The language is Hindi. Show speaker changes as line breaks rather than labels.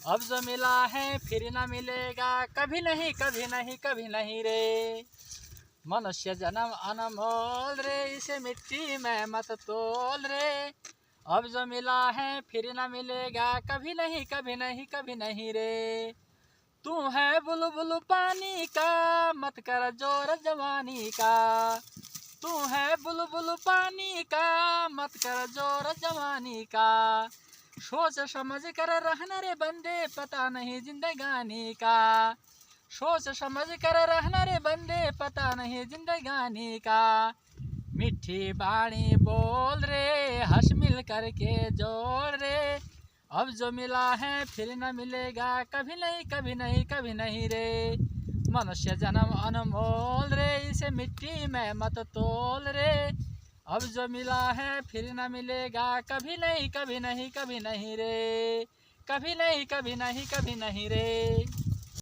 अब जो मिला है फिर न मिलेगा, कभी नहीं कभी नहीं कभी नहीं रे। मनुष्य जन्म अनमोल रे, इसे मिट्टी में मत तोल रे। अब जो मिला है फिर न मिलेगा, कभी नहीं कभी नहीं कभी नहीं रे। तू है बुलबुल पानी का, मत कर जोर जवानी का। तू है बुलबुल पानी का, मत कर जोर जवानी का। सोच समझ कर रहना रे बंदे, पता नहीं जिंदगानी का। सोच समझ कर रहना रे बंदे, पता नहीं जिंदगानी का। मीठी बाणी बोल रे, हंस मिल करके जोड़ रे। अब जो मिला है फिर न मिलेगा, कभी नहीं कभी नहीं कभी नहीं रे। मनुष्य जन्म अनमोल रे, इसे मिट्टी में मत तोल रे। अब जो मिला है फिर न मिलेगा, कभी नहीं कभी नहीं कभी नहीं रे। कभी नहीं कभी नहीं कभी नहीं रे।